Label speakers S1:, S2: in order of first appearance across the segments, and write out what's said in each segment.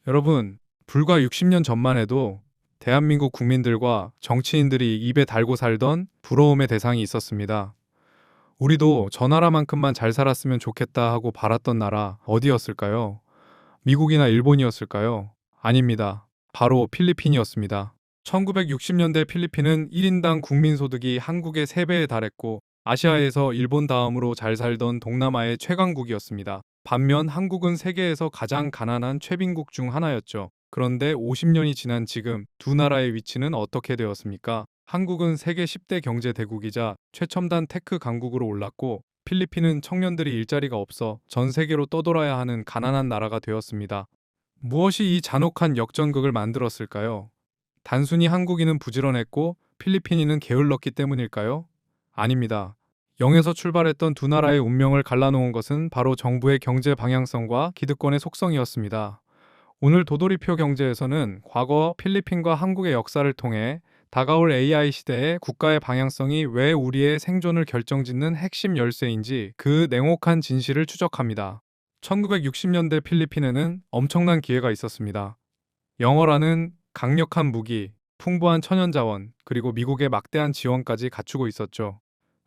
S1: 여러분, 불과 60년 전만 해도 대한민국 국민들과 정치인들이 입에 달고 살던 부러움의 대상이 있었습니다. 우리도 저 나라만큼만 잘 살았으면 좋겠다 하고 바랐던 나라 어디였을까요? 미국이나 일본이었을까요? 아닙니다. 바로 필리핀이었습니다. 1960년대 필리핀은 1인당 국민소득이 한국의 3배에 달했고 아시아에서 일본 다음으로 잘 살던 동남아의 최강국이었습니다. 반면 한국은 세계에서 가장 가난한 최빈국 중 하나였죠. 그런데 50년이 지난 지금 두 나라의 위치는 어떻게 되었습니까? 한국은 세계 10대 경제 대국이자 최첨단 테크 강국으로 올랐고 필리핀은 청년들이 일자리가 없어 전 세계로 떠돌아야 하는 가난한 나라가 되었습니다. 무엇이 이 잔혹한 역전극을 만들었을까요? 단순히 한국인은 부지런했고 필리핀인은 게을렀기 때문일까요? 아닙니다. 0에서 출발했던 두 나라의 운명을 갈라놓은 것은 바로 정부의 경제 방향성과 기득권의 속성이었습니다. 오늘 도돌이표 경제에서는 과거 필리핀과 한국의 역사를 통해 다가올 AI 시대의 국가의 방향성이 왜 우리의 생존을 결정짓는 핵심 열쇠인지 그 냉혹한 진실을 추적합니다. 1960년대 필리핀에는 엄청난 기회가 있었습니다. 영어라는 강력한 무기, 풍부한 천연자원, 그리고 미국의 막대한 지원까지 갖추고 있었죠.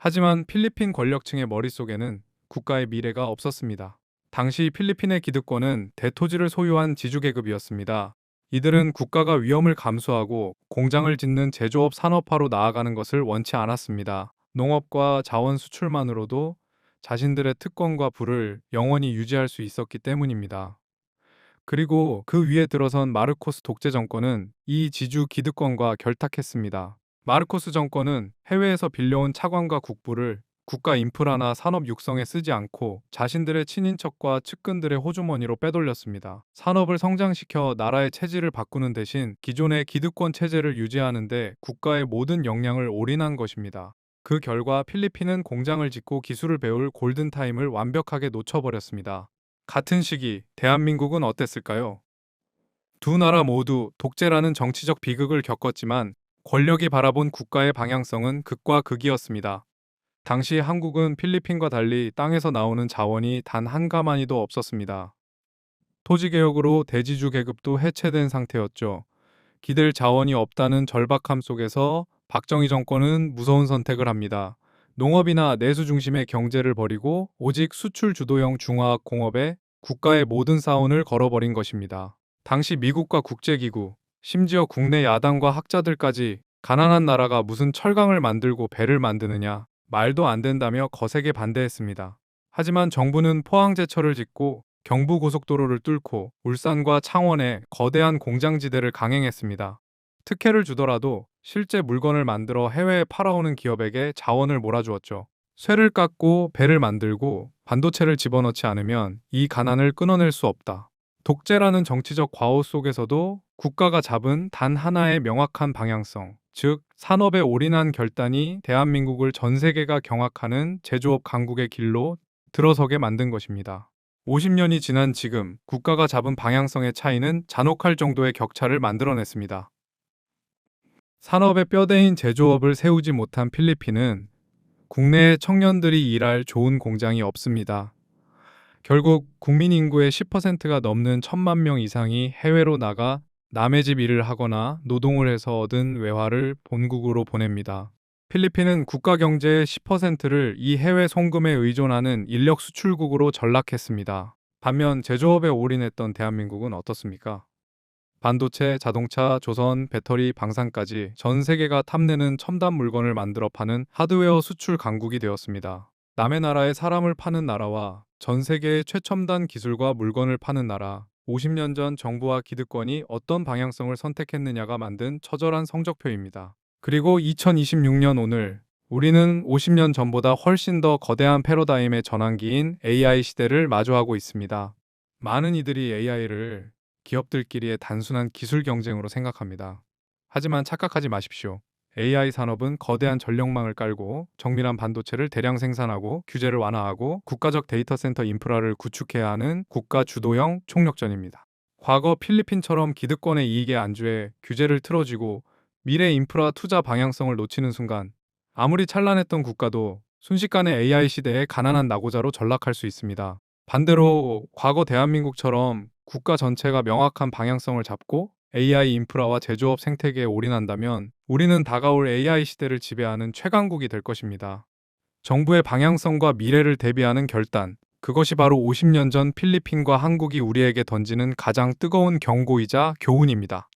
S1: 하지만 필리핀 권력층의 머릿속에는 국가의 미래가 없었습니다. 당시 필리핀의 기득권은 대토지를 소유한 지주계급이었습니다. 이들은 국가가 위험을 감수하고 공장을 짓는 제조업 산업화로 나아가는 것을 원치 않았습니다. 농업과 자원 수출만으로도 자신들의 특권과 부를 영원히 유지할 수 있었기 때문입니다. 그리고 그 위에 들어선 마르코스 독재 정권은 이 지주 기득권과 결탁했습니다. 마르코스 정권은 해외에서 빌려온 차관과 국부를 국가 인프라나 산업 육성에 쓰지 않고 자신들의 친인척과 측근들의 호주머니로 빼돌렸습니다. 산업을 성장시켜 나라의 체질을 바꾸는 대신 기존의 기득권 체제를 유지하는 데 국가의 모든 역량을 올인한 것입니다. 그 결과 필리핀은 공장을 짓고 기술을 배울 골든타임을 완벽하게 놓쳐버렸습니다. 같은 시기 대한민국은 어땠을까요? 두 나라 모두 독재라는 정치적 비극을 겪었지만 권력이 바라본 국가의 방향성은 극과 극이었습니다. 당시 한국은 필리핀과 달리 땅에서 나오는 자원이 단 한 가마니도 없었습니다. 토지개혁으로 대지주 계급도 해체된 상태였죠. 기댈 자원이 없다는 절박함 속에서 박정희 정권은 무서운 선택을 합니다. 농업이나 내수 중심의 경제를 버리고 오직 수출 주도형 중화학 공업에 국가의 모든 사원을 걸어버린 것입니다. 당시 미국과 국제기구, 심지어 국내 야당과 학자들까지 가난한 나라가 무슨 철강을 만들고 배를 만드느냐, 말도 안 된다며 거세게 반대했습니다. 하지만 정부는 포항제철을 짓고 경부고속도로를 뚫고 울산과 창원에 거대한 공장지대를 강행했습니다. 특혜를 주더라도 실제 물건을 만들어 해외에 팔아오는 기업에게 자원을 몰아주었죠. 쇠를 깎고 배를 만들고 반도체를 집어넣지 않으면 이 가난을 끊어낼 수 없다. 독재라는 정치적 과오 속에서도 국가가 잡은 단 하나의 명확한 방향성, 즉 산업에 올인한 결단이 대한민국을 전 세계가 경악하는 제조업 강국의 길로 들어서게 만든 것입니다. 50년이 지난 지금 국가가 잡은 방향성의 차이는 잔혹할 정도의 격차를 만들어냈습니다. 산업의 뼈대인 제조업을 세우지 못한 필리핀은 국내에 청년들이 일할 좋은 공장이 없습니다. 결국 국민 인구의 10%가 넘는 1,000만 명 이상이 해외로 나가 남의 집 일을 하거나 노동을 해서 얻은 외화를 본국으로 보냅니다. 필리핀은 국가 경제의 10%를 이 해외 송금에 의존하는 인력 수출국으로 전락했습니다. 반면 제조업에 올인했던 대한민국은 어떻습니까? 반도체, 자동차, 조선, 배터리, 방산까지 전 세계가 탐내는 첨단 물건을 만들어 파는 하드웨어 수출 강국이 되었습니다. 남의 나라에 사람을 파는 나라와 전 세계의 최첨단 기술과 물건을 파는 나라, 50년 전 정부와 기득권이 어떤 방향성을 선택했느냐가 만든 처절한 성적표입니다. 그리고 2026년 오늘, 우리는 50년 전보다 훨씬 더 거대한 패러다임의 전환기인 AI 시대를 마주하고 있습니다. 많은 이들이 AI를 기업들끼리의 단순한 기술 경쟁으로 생각합니다. 하지만 착각하지 마십시오. AI 산업은 거대한 전력망을 깔고 정밀한 반도체를 대량 생산하고 규제를 완화하고 국가적 데이터 센터 인프라를 구축해야 하는 국가 주도형 총력전입니다. 과거 필리핀처럼 기득권의 이익에 안주해 규제를 틀어쥐고 미래 인프라 투자 방향성을 놓치는 순간 아무리 찬란했던 국가도 순식간에 AI 시대의 가난한 낙오자로 전락할 수 있습니다. 반대로 과거 대한민국처럼 국가 전체가 명확한 방향성을 잡고 AI 인프라와 제조업 생태계에 올인한다면 우리는 다가올 AI 시대를 지배하는 최강국이 될 것입니다. 정부의 방향성과 미래를 대비하는 결단, 그것이 바로 50년 전 필리핀과 한국이 우리에게 던지는 가장 뜨거운 경고이자 교훈입니다.